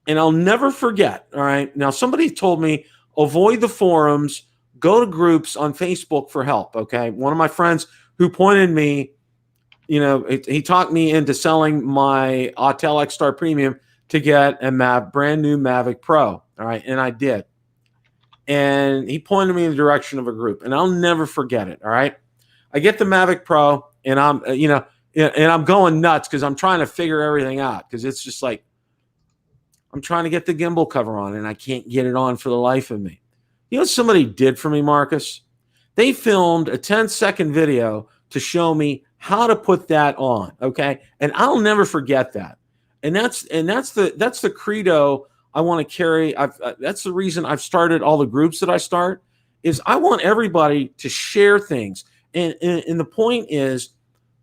I'll never forget, all right? Now, somebody told me, avoid the forums, go to groups on Facebook for help, okay? One of my friends who pointed me, he talked me into selling my Autel X-Star Premium to get a brand new Mavic Pro, all right? And I did. And he pointed me in the direction of a group, and I'll never forget it, all right? I get the Mavic Pro, and I'm, and I'm going nuts because I'm trying to figure everything out because it's just like I'm trying to get the gimbal cover on, and I can't get it on for the life of me. You know what somebody did for me, Marcus? They filmed a 10-second video to show me how to put that on, okay? And I'll never forget that. And that's the credo I want to carry. That's the reason I've started all the groups that I start, is I want everybody to share things. And the point is,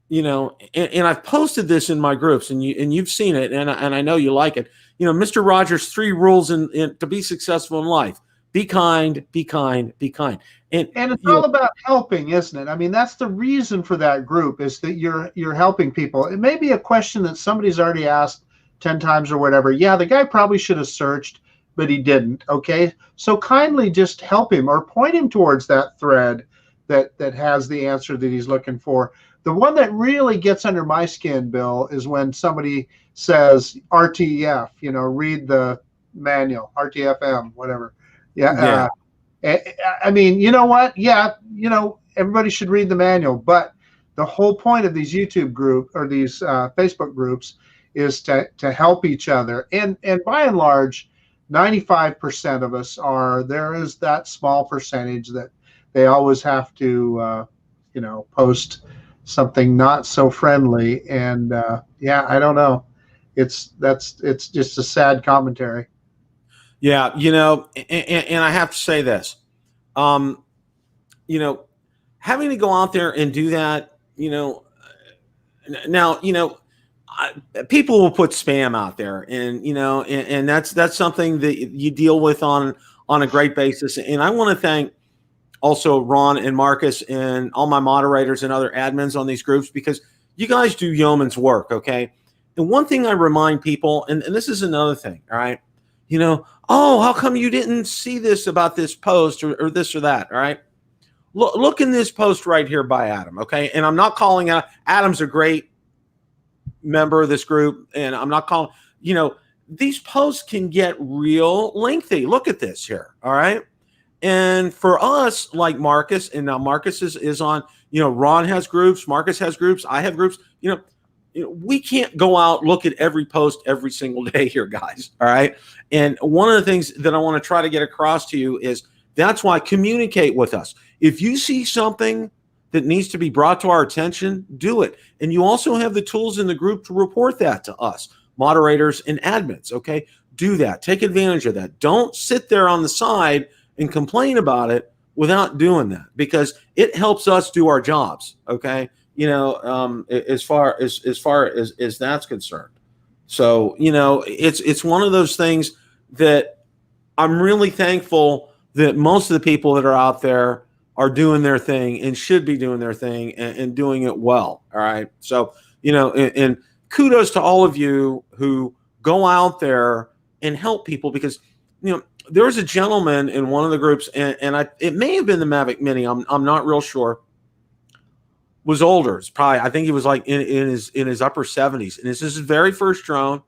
and I've posted this in my groups, and you've seen it, and I know you like it. Mr. Rogers' 3 rules to be successful in life: be kind, be kind, be kind. And it's all about helping, isn't it? I mean, that's the reason for that group, is that you're helping people. It may be a question that somebody's already asked 10 times or whatever. Yeah, the guy probably should have searched, but he didn't. Okay, so kindly just help him or point him towards that thread that has the answer that he's looking for. The one that really gets under my skin, Bill, is when somebody says RTF, read the manual, RTFM, whatever. Yeah. I mean, you know what? Yeah, everybody should read the manual, but the whole point of these YouTube groups or these Facebook groups is to help each other. And by and large, 95% of us there is that small percentage that they always have to, post something not so friendly. And I don't know. It's just a sad commentary. Yeah, and I have to say this, having to go out there and do that, now, people will put spam out there, and and that's something that you deal with on a great basis. And I want to thank also Ron and Marcus and all my moderators and other admins on these groups, because you guys do yeoman's work, okay? And one thing I remind people, and this is another thing, all right? Oh, how come you didn't see this about this post or this or that, all right? Look in this post right here by Adam, okay? And I'm not calling out, Adam's a great member of this group, and I'm not calling, these posts can get real lengthy. Look at this here, all right? And for us, like Marcus, and now Marcus is on, Ron has groups, Marcus has groups, I have groups, we can't go out, look at every post every single day here, guys, all right? And one of the things that I want to try to get across to you is that's why communicate with us. If you see something that needs to be brought to our attention, do it. And you also have the tools in the group to report that to us, moderators and admins, okay? Do that. Take advantage of that. Don't sit there on the side and complain about it. without doing that, because it helps us do our jobs. Okay. As far as that's concerned. So, it's one of those things that I'm really thankful that most of the people that are out there are doing their thing and should be doing their thing and doing it well. All right. So, and kudos to all of you who go out there and help people, because, there was a gentleman in one of the groups, and it may have been the Mavic Mini. I'm not real sure. Was older. It's probably, I think he was like in his upper 70s, and this is his very first drone.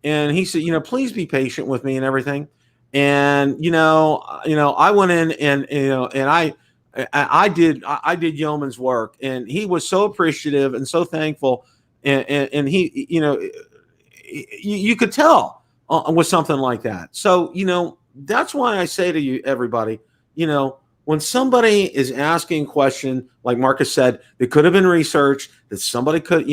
And he said, please be patient with me and everything. And I went in and I did yeoman's work, and he was so appreciative and so thankful, and he, you could tell with something like that. So, that's why I say to you, everybody, when somebody is asking a question, like Marcus said, it could have been researched, that somebody could,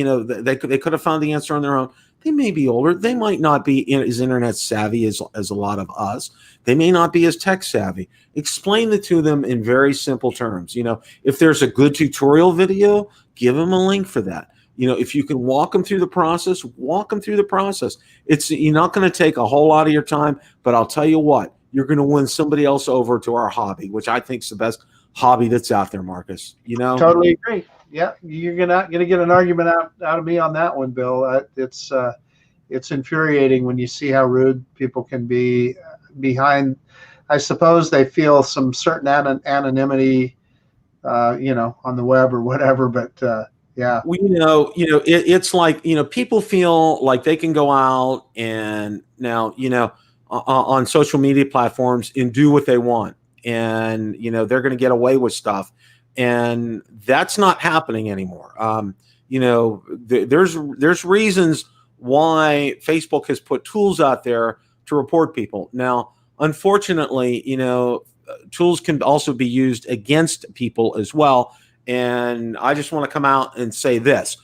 they could have found the answer on their own. They may be older. They might not be as internet savvy as a lot of us. They may not be as tech savvy. Explain it to them in very simple terms. If there's a good tutorial video, give them a link for that. If you can walk them through the process, walk them through the process. You're not going to take a whole lot of your time, but I'll tell you what, you're going to win somebody else over to our hobby, which I think is the best hobby that's out there, Marcus. Totally agree. Yeah, you're not going to get an argument out of me on that one, Bill. It's infuriating when you see how rude people can be behind. I suppose they feel some certain anonymity, on the web or whatever. But yeah, it's like, people feel like they can go out and now, on social media platforms and do what they want, and they're going to get away with stuff, and that's not happening anymore. There's reasons why Facebook has put tools out there to report people. Now, unfortunately, tools can also be used against people as well. And I just want to come out and say this,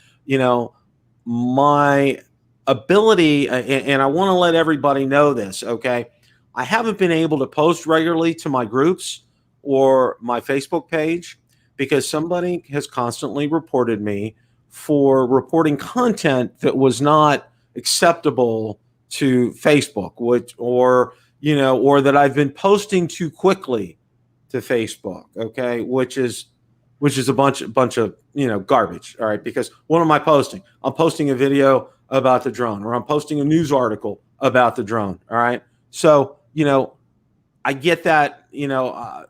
my ability, and I want to let everybody know this, okay? I haven't been able to post regularly to my groups or my Facebook page because somebody has constantly reported me for reporting content that was not acceptable to Facebook, or that I've been posting too quickly to Facebook, okay, which is a bunch of garbage. All right, because what am I posting? I'm posting a video about the drone, or I'm posting a news article about the drone. All right, so I get that. I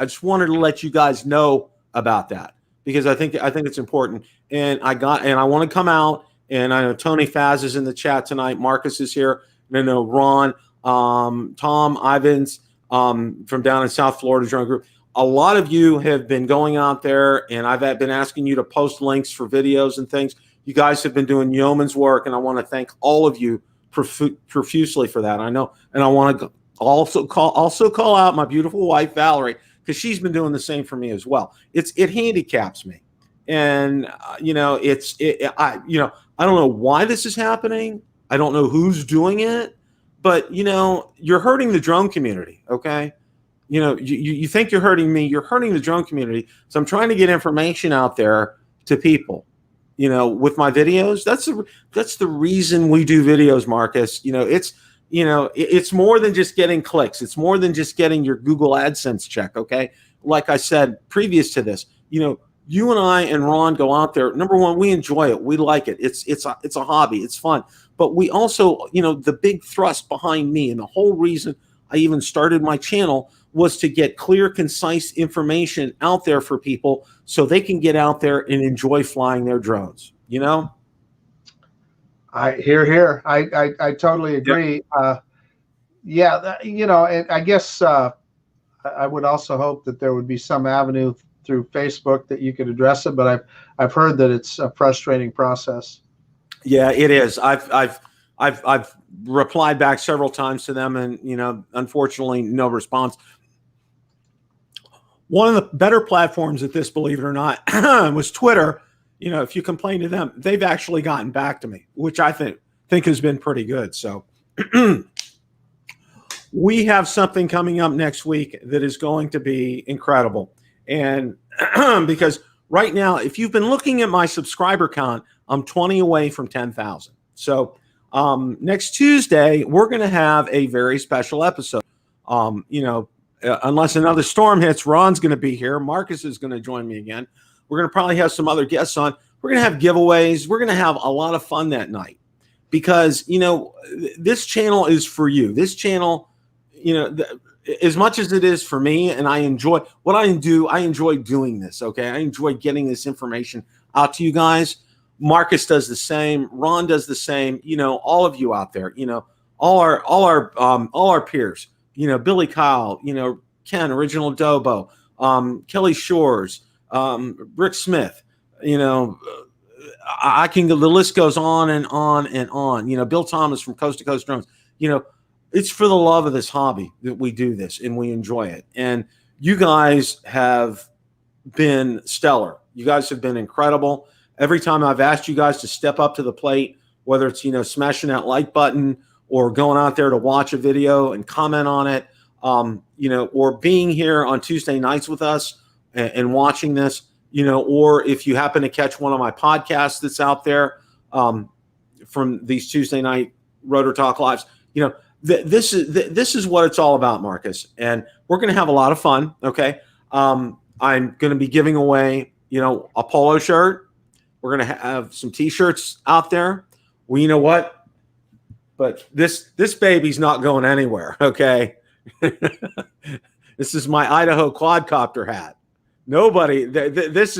just wanted to let you guys know about that, because I think it's important. And I want to come out, and I know Tony Faz is in the chat tonight. Marcus is here. And I know Ron, Tom Ivins from down in South Florida Drone Group. A lot of you have been going out there, and I've been asking you to post links for videos and things. You guys have been doing yeoman's work, and I want to thank all of you profusely for that. I know, and I want to also call out my beautiful wife Valerie, because she's been doing the same for me as well. It handicaps me, and I don't know why this is happening. I don't know who's doing it, but you're hurting the drone community. Okay, you think you're hurting me, you're hurting the drone community. So I'm trying to get information out there to people. With my videos, that's the reason we do videos, Marcus. It's more than just getting clicks. It's more than just getting your Google AdSense check. Okay. Like I said, previous to this, you and I and Ron go out there. Number one, we enjoy it. We like it. It's a hobby. It's fun. But we also, the big thrust behind me, and the whole reason I even started my channel, was to get clear, concise information out there for people so they can get out there and enjoy flying their drones. I hear. I totally agree. Yep. And I guess I would also hope that there would be some avenue through Facebook that you could address it. But I've heard that it's a frustrating process. Yeah, it is. I've replied back several times to them, and unfortunately, no response. One of the better platforms at this, believe it or not, was Twitter. If you complain to them, they've actually gotten back to me, which I think has been pretty good. So We have something coming up next week that is going to be incredible. And because right now, if you've been looking at my subscriber count, I'm 20 away from 10,000. So next Tuesday, we're going to have a very special episode. Unless another storm hits, Ron's going to be here. Marcus is going to join me again. We're going to probably have some other guests on. We're going to have giveaways. We're going to have a lot of fun that night because, this channel is for you. This channel, as much as it is for me, and I enjoy what I do, I enjoy doing this. Okay. I enjoy getting this information out to you guys. Marcus does the same. Ron does the same. All of you out there, all our peers, Billy Kyle, Ken, Original Dobo, Kelly Shores, Rick Smith, I can go, the list goes on and on and on. Bill Thomas from Coast to Coast Drones. It's for the love of this hobby that we do this and we enjoy it. And you guys have been stellar. You guys have been incredible. Every time I've asked you guys to step up to the plate, whether it's, smashing that like button or going out there to watch a video and comment on it, or being here on Tuesday nights with us and watching this, or if you happen to catch one of my podcasts that's out there from these Tuesday night Rotor Talk lives, this is what it's all about, Marcus. And we're going to have a lot of fun. Okay. I'm going to be giving away, a polo shirt. We're going to have some t-shirts out there. Well, you know what? But this baby's not going anywhere. Okay. This is my Idaho quadcopter hat. Nobody, this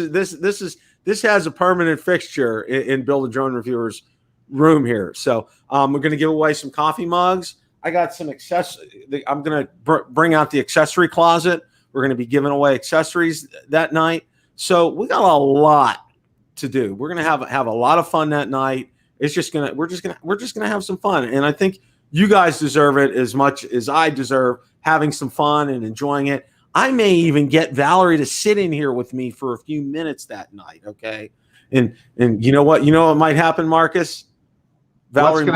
has a permanent fixture in Bill the Drone Reviewer's room here. So we're going to give away some coffee mugs. I got some accessories. I'm going to bring out the accessory closet. We're going to be giving away accessories that night. So we got a lot to do. We're going to have a lot of fun that night. We're just going to have some fun. And I think you guys deserve it as much as I deserve having some fun and enjoying it. I may even get Valerie to sit in here with me for a few minutes that night. Okay. And you know what might happen, Marcus? Valerie,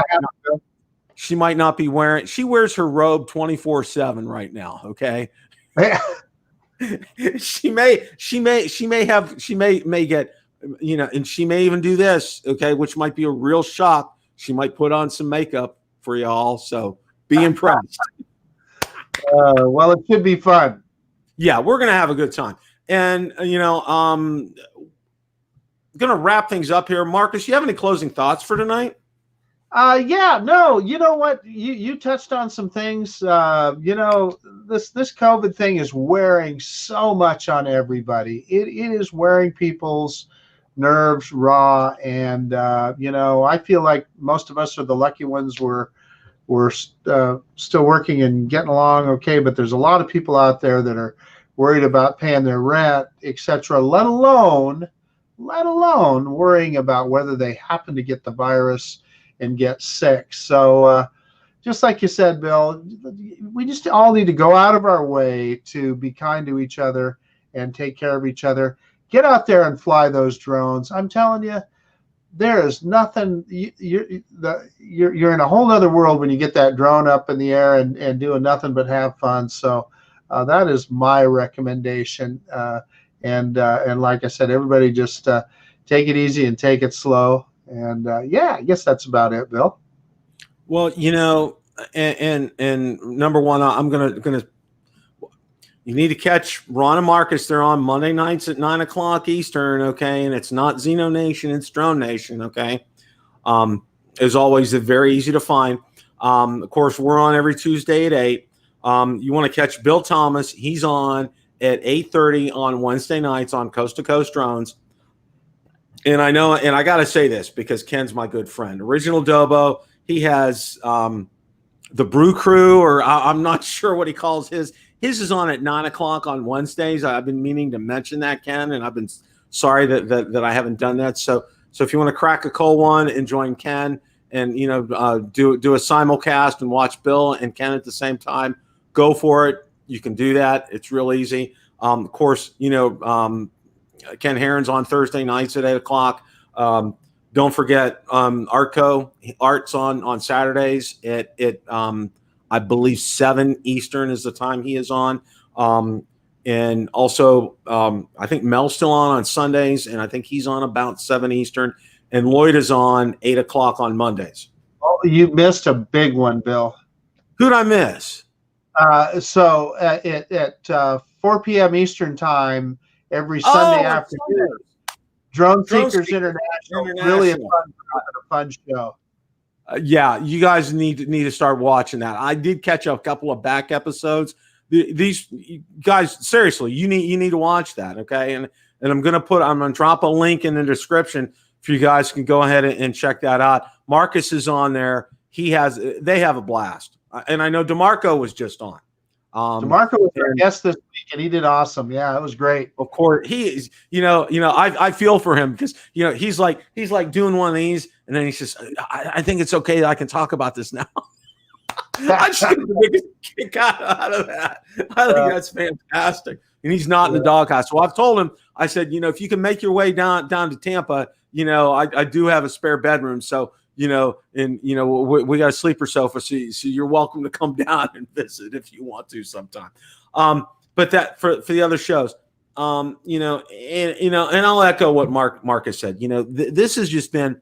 she might not be wearing, she wears her robe 24/7 right now. Okay. she may get, and she may even do this. Okay. Which might be a real shock. She might put on some makeup for y'all. So be impressed. Well, it should be fun. Yeah, we're going to have a good time. And, going to wrap things up here. Marcus, you have any closing thoughts for tonight? Yeah, no, you know what? You touched on some things. This COVID thing is wearing so much on everybody. It is wearing people's nerves raw. And, I feel like most of us are the lucky ones. We're still working and getting along okay, but there's a lot of people out there that are worried about paying their rent, etc., let alone worrying about whether they happen to get the virus and get sick. So just like you said, Bill, we just all need to go out of our way to be kind to each other and take care of each other. Get out there and fly those drones. I'm telling you, there is nothing. You're in a whole other world when you get that drone up in the air and doing nothing but have fun. So that is my recommendation. And like I said, everybody just take it easy and take it slow. And yeah, I guess that's about it, Bill. Well, and number one, I'm gonna. You need to catch Ron and Marcus. They're on Monday nights at 9 o'clock Eastern, okay? And it's not Xeno Nation, it's Drone Nation, okay? As always, they're very easy to find. Of course, we're on every Tuesday at 8. You want to catch Bill Thomas. He's on at 8:30 on Wednesday nights on Coast to Coast Drones. And I know, and I got to say this because Ken's my good friend. Original Dobo, he has the Brew Crew, or I'm not sure what he calls his. His is on at 9 o'clock on Wednesdays. I've been meaning to mention that, Ken, and I've been sorry that I haven't done that. So if you want to crack a cold one and join Ken and, do a simulcast and watch Bill and Ken at the same time, go for it. You can do that. It's real easy. Of course, Ken Herron's on Thursday nights at 8 o'clock. Don't forget Art's on Saturdays at I believe 7 Eastern is the time he is on. And also, I think Mel's still on Sundays, and I think he's on about 7 Eastern. And Lloyd is on 8 o'clock on Mondays. Oh, you missed a big one, Bill. Who'd I miss? So at 4 p.m. Eastern time every Sunday afternoon, Drone Seekers International. Really a fun show. Yeah, you guys need to start watching that. I did catch a couple of back episodes. These guys, seriously, you need to watch that, okay? And I'm gonna drop a link in the description for you guys can go ahead and check that out. Marcus is on there. They have a blast, and I know DeMarco was just on. DeMarco was our guest this week, and he did awesome. Yeah, it was great. Of course, he is. I feel for him because he's like doing one of these, and then he says, "I think it's okay that I can talk about this now." I just get the biggest kick out of that. I think that's fantastic. And he's not in the doghouse. So I've told him, I said, if you can make your way down to Tampa, I do have a spare bedroom. So, we got a sleeper sofa. So you're welcome to come down and visit if you want to sometime. But that for the other shows, and I'll echo what Marcus said. This has just been,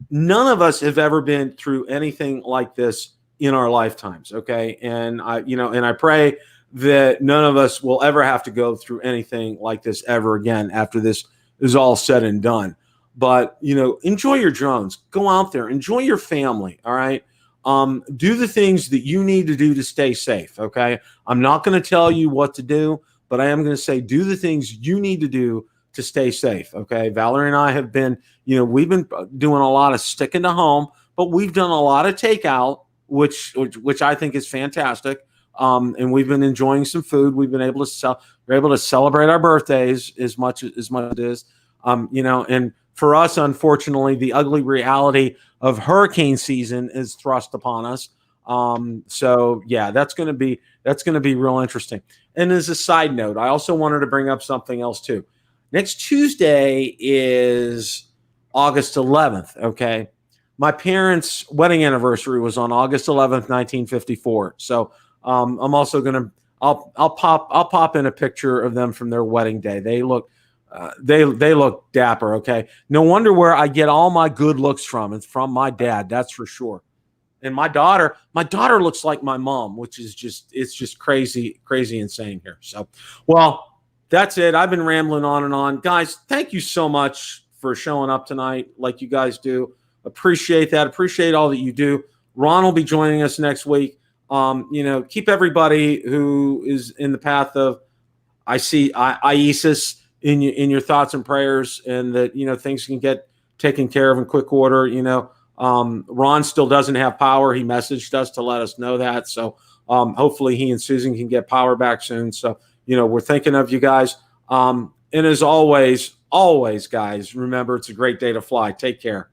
none of us have ever been through anything like this in our lifetimes. Okay. And I pray that none of us will ever have to go through anything like this ever again after this is all said and done. But, enjoy your drones, go out there, enjoy your family. All right. Do the things that you need to do to stay safe. Okay. I'm not going to tell you what to do, but I am going to say, do the things you need to do to stay safe. Okay. Valerie and I have been, we've been doing a lot of sticking to home, but we've done a lot of takeout, which I think is fantastic. And we've been enjoying some food. We've been able to celebrate our birthdays as much as it is. And for us, unfortunately, the ugly reality of hurricane season is thrust upon us. So yeah, that's going to be real interesting. And as a side note, I also wanted to bring up something else too. Next Tuesday is August 11th. Okay. My parents' wedding anniversary was on August 11th, 1954. So I'm also I'll pop in a picture of them from their wedding day. They look dapper. Okay. No wonder where I get all my good looks from. It's from my dad. That's for sure. And my daughter looks like my mom, which is just crazy insane here. So, well, that's it. I've been rambling on and on. Guys, thank you so much for showing up tonight like you guys do. Appreciate that. Appreciate all that you do. Ron will be joining us next week. Keep everybody who is in the path of ISIS in your thoughts and prayers, and that things can get taken care of in quick order. Ron still doesn't have power. He messaged us to let us know that. So hopefully he and Susan can get power back soon. So we're thinking of you guys. And as always, guys, remember, it's a great day to fly. Take care.